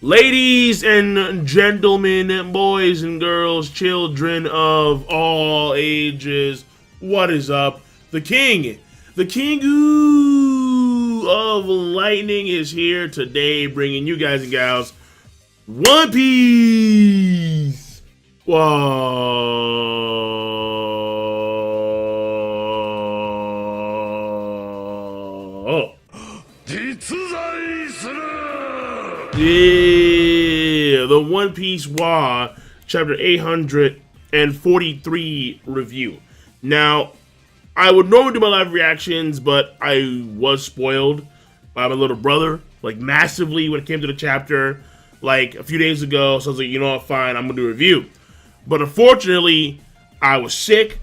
Ladies and gentlemen, boys and girls, children of all ages, what is up? The king of lightning is here today, bringing you guys and gals One Piece. Whoa. Yeah, the One Piece Wa, chapter 843 review. Now, I would normally do my live reactions, but I was spoiled by my little brother, like massively when it came to the chapter, like a few days ago. So I was like, you know what, fine, I'm gonna do a review. But unfortunately, I was sick,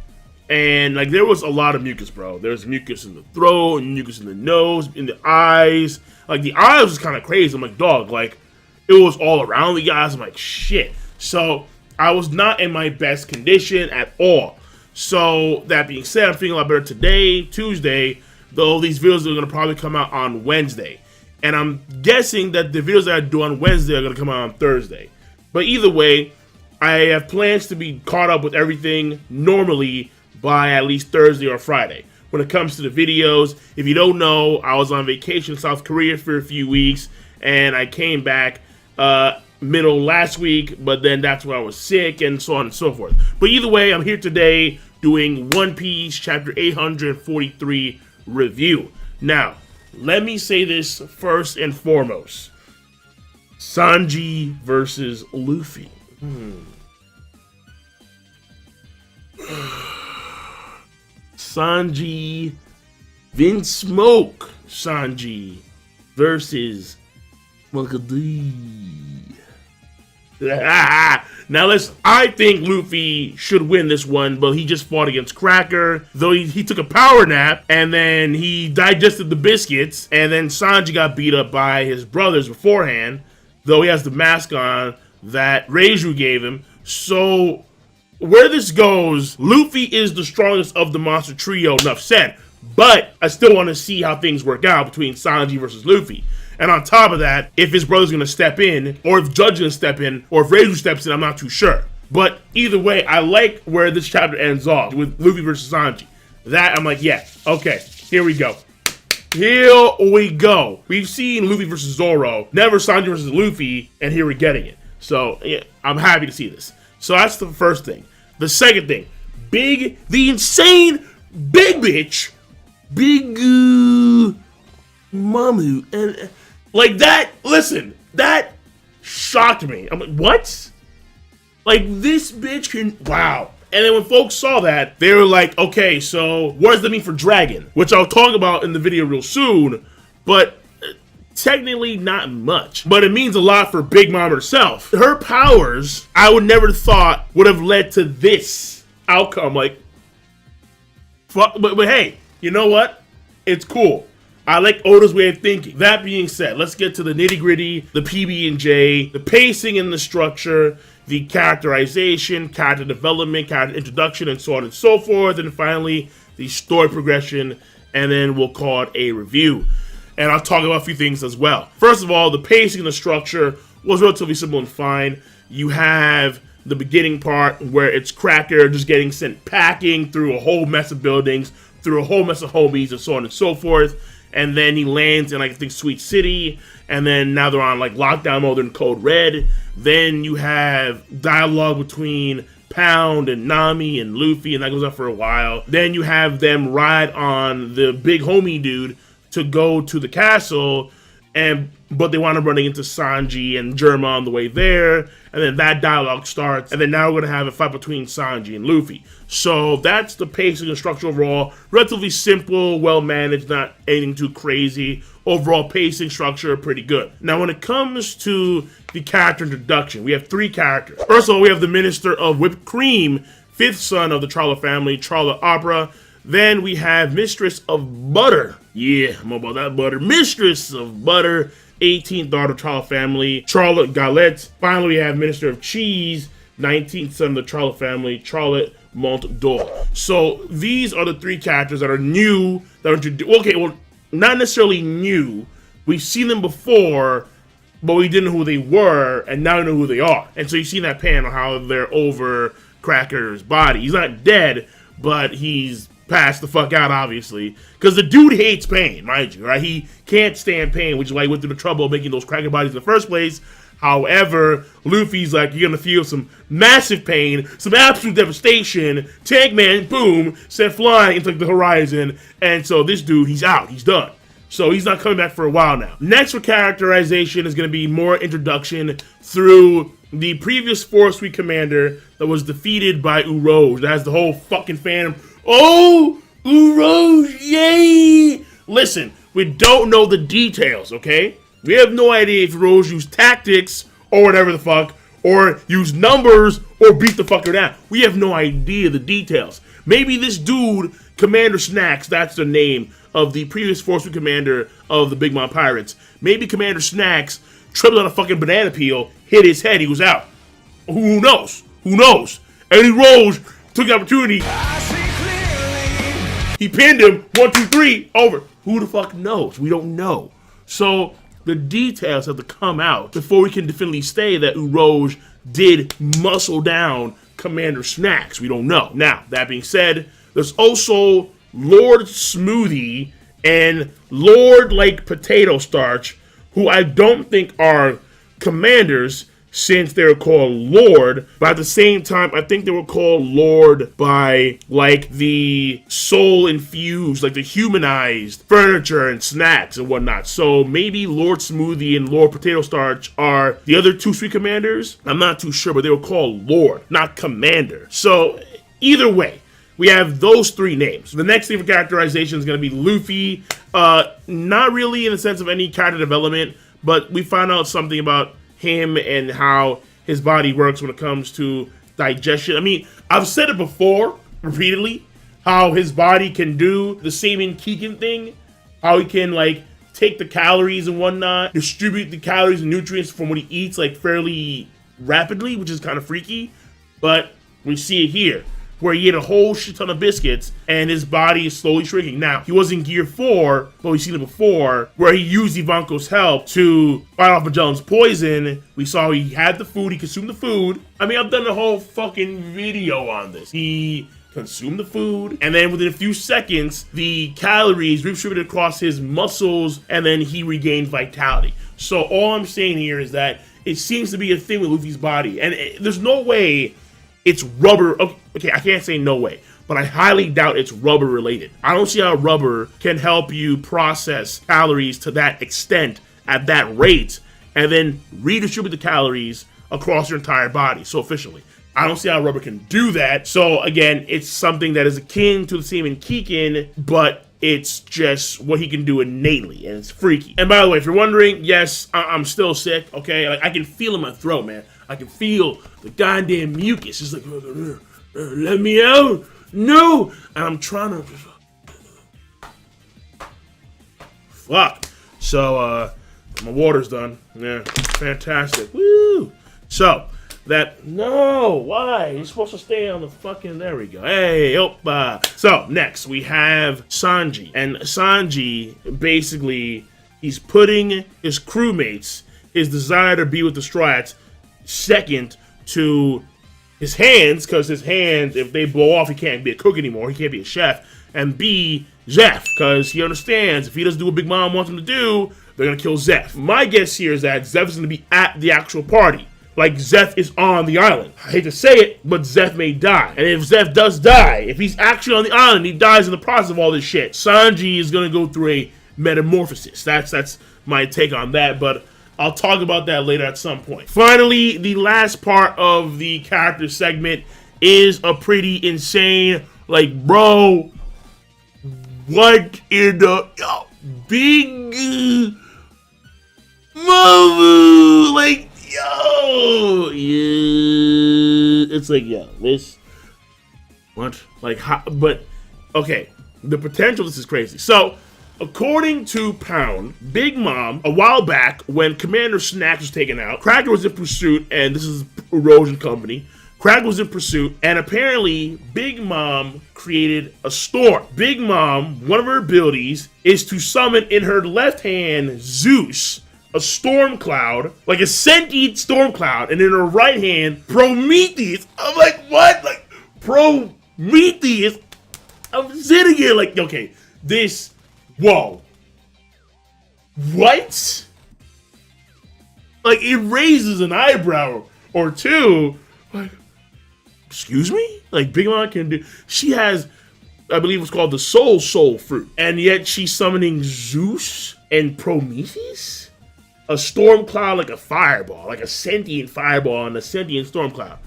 and like there was a lot of mucus, bro. There's mucus in the throat, and mucus in the nose, in the eyes. Like the eyes was kind of crazy. I'm like, dog, like it was all around the eyes. I'm like, shit. So I was not in my best condition at all. So that being said, I'm feeling a lot better today, Tuesday, though these videos are going to probably come out on Wednesday. And I'm guessing that the videos that I do on Wednesday are going to come out on Thursday. But either way, I have plans to be caught up with everything normally by at least Thursday or Friday. When it comes to the videos, if you don't know, I was on vacation in South Korea for a few weeks, and I came back middle last week, but then that's when I was sick and so on and so forth. But either way, I'm here today doing One Piece chapter 843 review. Now, let me say this first and foremost. Sanji versus Luffy. Sanji, Vince Smoke Sanji versus Wakadi. Now listen, I think Luffy should win this one, but he just fought against Cracker, though he took a power nap, and then he digested the biscuits, and then Sanji got beat up by his brothers beforehand, though he has the mask on that Reiju gave him. So where this goes, Luffy is the strongest of the monster trio, enough said, but I still want to see how things work out between Sanji versus Luffy. And on top of that, if his brother's going to step in, or if Judge's going to step in, or if Reiju steps in, I'm not too sure. But either way, I like where this chapter ends off with Luffy versus Sanji. That, I'm like, yeah, okay, here we go. Here we go. We've seen Luffy versus Zoro, never Sanji versus Luffy, and here we're getting it. So, yeah, I'm happy to see this. So that's the first thing. The second thing, the insane big bitch, Big Mamu, and like that, listen, that shocked me. I'm like, what? Like, this bitch can, wow. And then when folks saw that, they were like, okay, so what does that mean for Dragon? Which I'll talk about in the video real soon, but technically not much. But it means a lot for Big Mom herself. Her powers, I would never thought would have led to this outcome. Like, fuck, but hey, you know what? It's cool. I like Oda's way of thinking. That being said, let's get to the nitty-gritty, the PB&J, the pacing and the structure, the characterization, character development, character introduction, and so on and so forth, and finally, the story progression, and then we'll call it a review. And I'll talk about a few things as well. First of all, the pacing and the structure was relatively simple and fine. You have the beginning part where it's Cracker just getting sent packing through a whole mess of buildings, through a whole mess of homies, and so on and so forth. And then he lands in, like, I think, Sweet City, and then now they're on, like, lockdown mode in Code Red. Then you have dialogue between Pound and Nami and Luffy, and that goes on for a while. Then you have them ride on the big homie dude to go to the castle, but they wind up running into Sanji and Germa on the way there, and then that dialogue starts, and then now we're going to have a fight between Sanji and Luffy. So that's the pacing and structure overall. Relatively simple, well-managed, not anything too crazy. Overall pacing, structure, pretty good. Now when it comes to the character introduction, we have three characters. First of all, we have the Minister of Whipped Cream, fifth son of the Charlotte family, Charlotte Opera. Then we have Mistress of Butter. Yeah, I'm about that butter. Mistress of Butter, 18th daughter of Charlotte family, Charlotte Galette. Finally, we have Minister of Cheese, 19th son of the Charlotte family, Charlotte Mont d'Or. So these are the three characters that are new, that are introduced. Okay, well, not necessarily new. We've seen them before, but we didn't know who they were, and now we know who they are. And so you see in that panel how they're over Cracker's body. He's not dead, but he's passed the fuck out, obviously, because the dude hates pain, mind you, right? He can't stand pain, which is why he went through the trouble of making those Cracker bodies in the first place. However, Luffy's like, you're gonna feel some massive pain, some absolute devastation. Tankman, boom, sent flying into the horizon, and so this dude, he's out, he's done. So he's not coming back for a while now. Next for characterization is going to be more introduction through the previous Force Week commander that was defeated by Urouge. That has the whole fucking fandom. Oh, Urouge, yay! Listen, we don't know the details, okay? We have no idea if Urouge used tactics or whatever the fuck, or used numbers or beat the fucker down. We have no idea the details. Maybe this dude, Commander Snacks, that's the name of the previous Force Week commander of the Big Mom Pirates. Maybe Commander Snacks tripped on a fucking banana peel, hit his head, he was out. Who knows? Who knows? And Urouge took the opportunity. He pinned him, 1, 2, 3, over. Who the fuck knows? We don't know. So the details have to come out before we can definitely say that Urouge did muscle down Commander Snacks. We don't know. Now, that being said, there's also Lord Smoothie and Lord like Potato Starch, who I don't think are commanders since they were called Lord, but at the same time, I think they were called Lord by like the soul infused, like the humanized furniture and snacks and whatnot. So maybe Lord Smoothie and Lord Potato Starch are the other two sweet commanders. I'm not too sure, but they were called Lord, not Commander. So either way, we have those three names. The next thing for characterization is going to be Luffy. Not really in the sense of any character development, but we find out something about him and how his body works when it comes to digestion. I mean, I've said it before, repeatedly, how his body can do the same in Keegan thing. How he can, like, take the calories and whatnot, distribute the calories and nutrients from what he eats, like, fairly rapidly, which is kind of freaky. But we see it here, where he ate a whole shit ton of biscuits and his body is slowly shrinking. Now, he was in Gear 4, but we've seen it before, where he used Ivanko's help to fight off Magellan's poison. We saw he had the food, he consumed the food. I mean, I've done a whole fucking video on this. He consumed the food, and then within a few seconds, the calories redistributed across his muscles, and then he regained vitality. So all I'm saying here is that it seems to be a thing with Luffy's body, and there's no way it's rubber. Okay, I can't say no way, but I highly doubt it's rubber related. I don't see how rubber can help you process calories to that extent at that rate and then redistribute the calories across your entire body so efficiently. I don't see how rubber can do that. So again, it's something that is akin to the same in Keegan, but it's just what he can do innately, and it's freaky. And by the way, if you're wondering, yes, I'm still sick, okay? Like, I can feel in my throat, man. I can feel the goddamn mucus. It's like, let me out. No. And I'm trying to. Fuck. So, my water's done. Yeah, fantastic. Woo. So, no, why? You're supposed to stay on the fucking, there we go. Hey, oppa. So, next, we have Sanji. And Sanji, basically, he's putting his crewmates, his desire to be with the Straw Hats, second to his hands, because his hands, if they blow off, he can't be a cook anymore, he can't be a chef, and B, Zeph, because he understands if he doesn't do what Big Mom wants him to do, they're going to kill Zeph. My guess here is that Zeph is going to be at the actual party, like Zeph is on the island. I hate to say it, but Zeph may die, and if Zeph does die, if he's actually on the island, he dies in the process of all this shit, Sanji is going to go through a metamorphosis. That's my take on that, but I'll talk about that later at some point. Finally, the last part of the character segment is a pretty insane, like, bro, what in the big mama, like, yo, yeah, it's like, yo, this, what, like, how, but, okay, the potential of this is crazy. So, according to Pound, Big Mom, a while back, when Commander Snacks was taken out, Cracker was in pursuit, and this is Erosion Company. Cracker was in pursuit, and apparently, Big Mom created a storm. Big Mom, one of her abilities, is to summon in her left hand Zeus, a storm cloud, like a sentient storm cloud, and in her right hand, Prometheus. I'm like, what? Like, Prometheus? I'm sitting here like, okay, this, whoa. What? Like, it raises an eyebrow or two. Like, excuse me? Like, Big Mom can do, she has, I believe it's called the soul fruit, and yet she's summoning Zeus and Prometheus? A storm cloud, like a fireball, like a sentient fireball and a sentient storm cloud.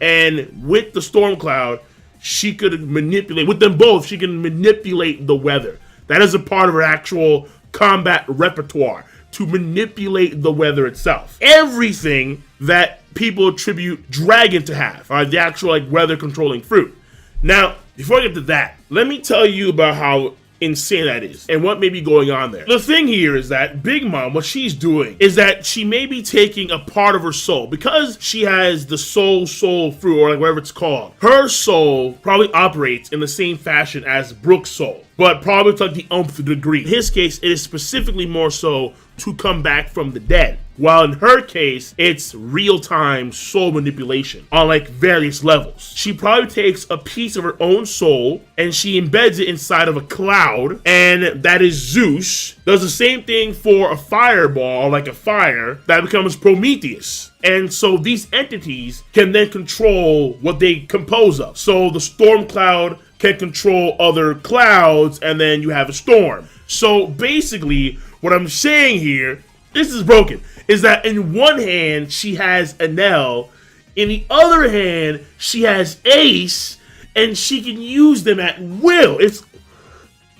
And with the storm cloud, she could manipulate, with them both, she can manipulate the weather. That is a part of her actual combat repertoire, to manipulate the weather itself. Everything that people attribute Dragon to have, the actual like weather controlling fruit. Now, before I get to that, let me tell you about how insane that is and what may be going on there. The thing here is that Big Mom, what she's doing is that she may be taking a part of her soul, because she has the soul fruit, or like whatever it's called. Her soul probably operates in the same fashion as Brook's soul, but probably to like the umpth degree. In his case, it is specifically more so to come back from the dead, while in her case, it's real-time soul manipulation on like various levels. She probably takes a piece of her own soul and she embeds it inside of a cloud, and that is Zeus. Does the same thing for a fireball, like a fire, that becomes Prometheus. And so these entities can then control what they compose of. So the storm cloud can control other clouds, and then you have a storm. So basically, what I'm saying here, this is broken, is that in one hand, she has Enel, in the other hand, she has Ace, and she can use them at will. It's...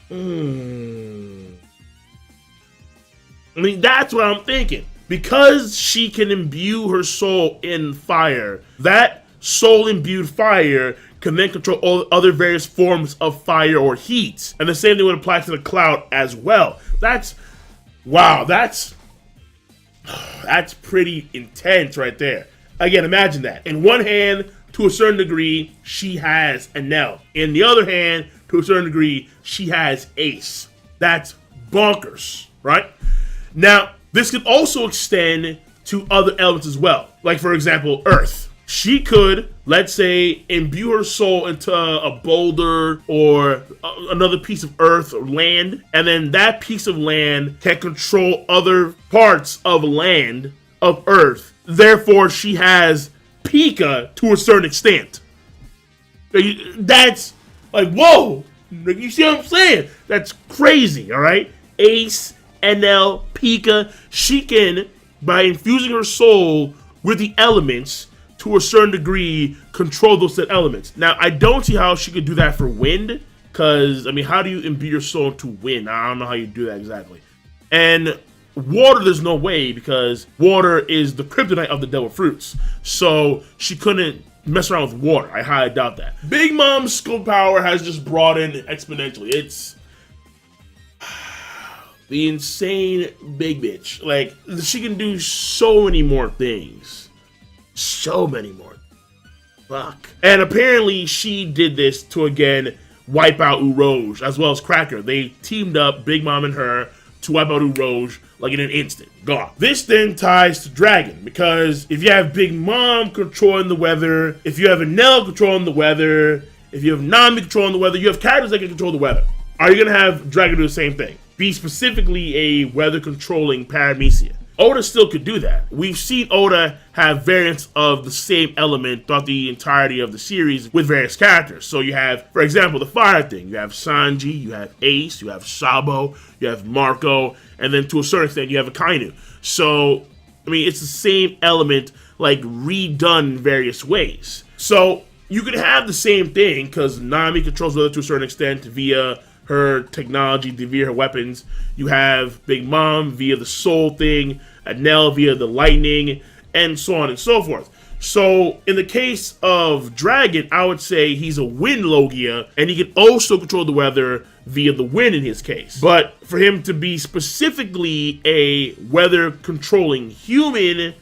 I mean, that's what I'm thinking. Because she can imbue her soul in fire, that soul-imbued fire can then control all other various forms of fire or heat. And the same thing would apply to the cloud as well. That's... wow, that's pretty intense right there. Again, imagine that. In one hand, to a certain degree, she has Enel. In the other hand, to a certain degree, she has Ace. That's bonkers, right? Now, this could also extend to other elements as well. Like, for example, Earth. She could, let's say, imbue her soul into a boulder or another piece of earth or land, and then that piece of land can control other parts of land, of earth. Therefore, she has Pika to a certain extent. That's like, whoa! You see what I'm saying? That's crazy, all right? Ace, Enel, Pika, she can, by infusing her soul with the elements, to a certain degree, control those said elements. Now, I don't see how she could do that for wind, because, I mean, how do you imbue your soul to wind? I don't know how you do that exactly. And water, there's no way, because water is the kryptonite of the devil fruits. So, she couldn't mess around with water. I highly doubt that. Big Mom's skill power has just broadened exponentially. It's the insane big bitch. Like, she can do so many more things. So many more. Fuck. And apparently she did this to, again, wipe out Urouge as well as Cracker. They teamed up, Big Mom and her, to wipe out Urouge like in an instant. Gone. This then ties to Dragon, because if you have Big Mom controlling the weather, if you have Enel controlling the weather, if you have Nami controlling the weather, you have characters that can control the weather. Are you going to have Dragon do the same thing? Be specifically a weather controlling Paramecia. Oda still could do that. We've seen Oda have variants of the same element throughout the entirety of the series with various characters. So you have, for example, the fire thing. You have Sanji, you have Ace, you have Sabo, you have Marco, and then to a certain extent you have Akainu. So, I mean, it's the same element, like, redone in various ways. So, you could have the same thing, because Nami controls the weather to a certain extent via her technology, via her weapons. You have Big Mom via the soul thing, Enel via the lightning, and so on and so forth. So, in the case of Dragon, I would say he's a wind Logia, and he can also control the weather via the wind in his case. But for him to be specifically a weather-controlling human,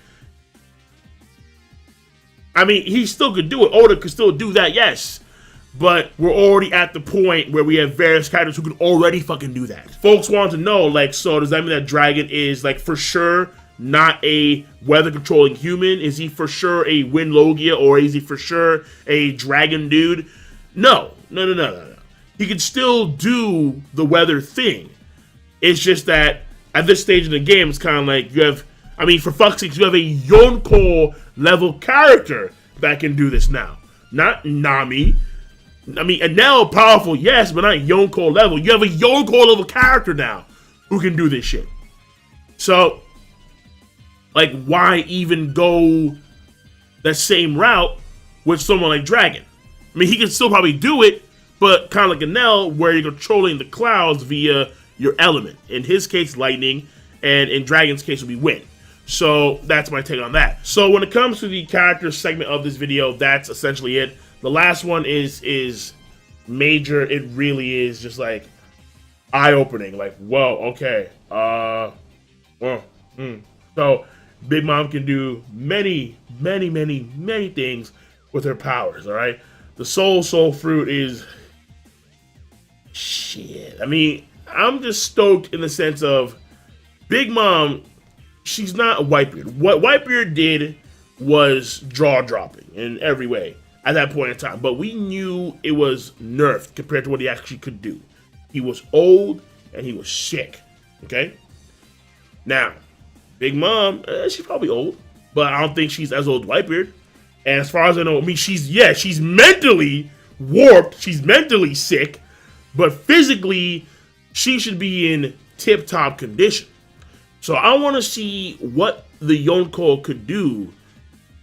I mean, he still could do it. Oda could still do that, yes. but we're already at the point where we have various characters who can already fucking do that. Folks want to know, like, so does that mean that Dragon is, like, for sure not a weather-controlling human? Is he for sure a Winlogia, or is he for sure a dragon dude? No. He can still do the weather thing. It's just that at this stage in the game, it's kind of like you have, I mean, for fuck's sake, you have a Yonko level character that can do this now. Not Nami. I mean, Enel powerful, yes, but not Yonko level. You have a Yonko level character now who can do this shit. So, like, why even go that same route with someone like Dragon? I mean, he can still probably do it, but kind of like Enel, where you're controlling the clouds via your element. In his case, lightning, and in Dragon's case, would be wind. So that's my take on that. So when it comes to the character segment of this video, that's essentially it. The last one is major. It really is just like eye-opening. Like, whoa, okay. So Big Mom can do many things with her powers, all right? The soul fruit is shit. I mean, I'm just stoked in the sense of Big Mom, she's not a Whitebeard. What Whitebeard did was jaw-dropping in every way at that point in time. But we knew it was nerfed compared to what he actually could do. He was old and he was sick, okay? Now, Big Mom, she's probably old, but I don't think she's as old as Whitebeard. And as far as I know, I mean, she's mentally warped, she's mentally sick, but physically, she should be in tip-top condition. So I want to see what the Yonko could do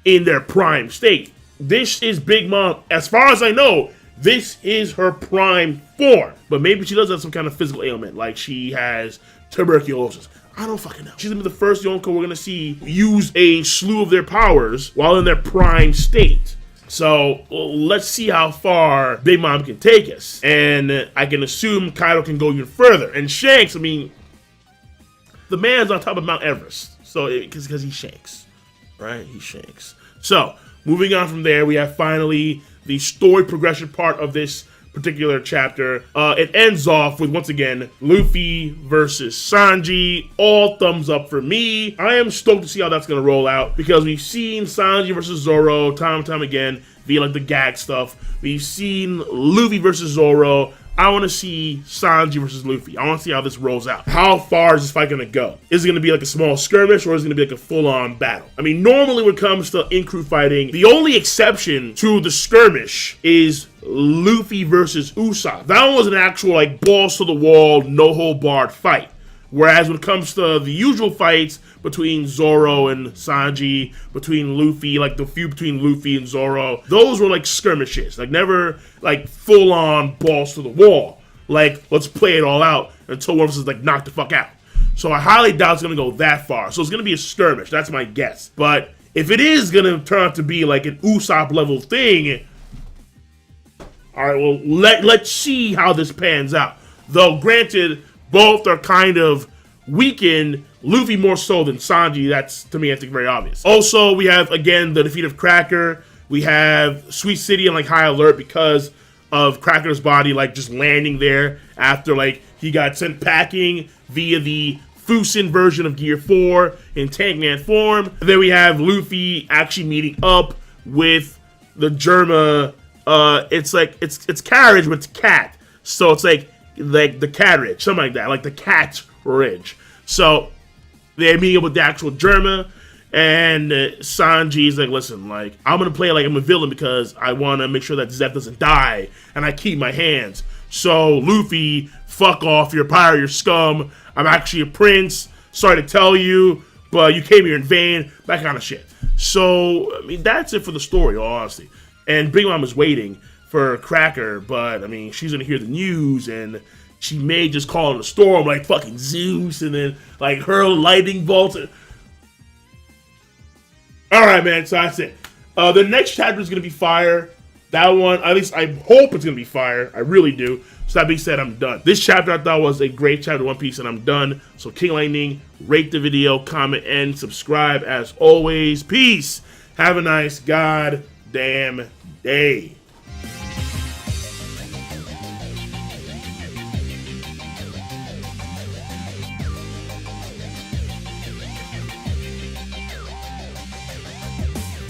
in their prime state. This is Big Mom. As far as I know, this is her prime form. But maybe she does have some kind of physical ailment, like she has tuberculosis. I don't fucking know. She's gonna be the first Yonko we're gonna see use a slew of their powers while in their prime state. So let's see how far Big Mom can take us. And I can assume Kaido can go even further. And Shanks, I mean, the man's on top of Mount Everest. So, because he Shanks, right? He Shanks. So, moving on from there, we have finally the story progression part of this particular chapter. It ends off with, once again, Luffy versus Sanji. All thumbs up for me. I am stoked to see how that's going to roll out, because we've seen Sanji versus Zoro time and time again via like the gag stuff. We've seen Luffy versus Zoro. I want to see Sanji versus Luffy. I want to see how this rolls out. How far is this fight going to go? Is it going to be like a small skirmish, or is it going to be like a full-on battle? I mean, normally when it comes to in-crew fighting, the only exception to the skirmish is Luffy versus Usopp. That one was an actual like balls-to-the-wall, no-hold-barred fight. Whereas when it comes to the usual fights between Zoro and Sanji, between Luffy, like the feud between Luffy and Zoro, those were like skirmishes, like never like full-on balls to the wall. Like, let's play it all out until one of us is like knocked the fuck out. So I highly doubt it's gonna go that far. So it's gonna be a skirmish, that's my guess. But if it is gonna turn out to be like an Usopp level thing, all right, well, let's see how this pans out. Though, granted, both are kind of weakened, Luffy more so than Sanji. That's, to me, I think, very obvious. Also, we have, again, the defeat of Cracker. We have Sweet City on, like, high alert because of Cracker's body, like, just landing there after, like, he got sent packing via the Fusen version of Gear 4 in Tankman form. And then we have Luffy actually meeting up with the Germa. It's carriage, but it's cat. So it's like the carriage, something like that, like the cat ridge. So they're meeting up with the actual Germa, and Sanji's like, listen, like, I'm gonna play like I'm a villain because I want to make sure that Zeph doesn't die, and I keep my hands. So Luffy, fuck off, you're a pirate, you're scum. I'm actually a prince. Sorry to tell you, but you came here in vain. That kind of shit. So I mean, that's it for the story, all honesty. And Big Mom is waiting for Cracker, but I mean, she's gonna hear the news, and she may just call in a storm like fucking Zeus, and then like hurl lightning bolts. All right, man. So that's it. The next chapter is gonna be fire. That one, at least I hope it's gonna be fire. I really do. So that being said, I'm done. This chapter I thought was a great chapter of One Piece, and I'm done. So King Lightning, rate the video, comment, and subscribe as always. Peace. Have a nice goddamn day.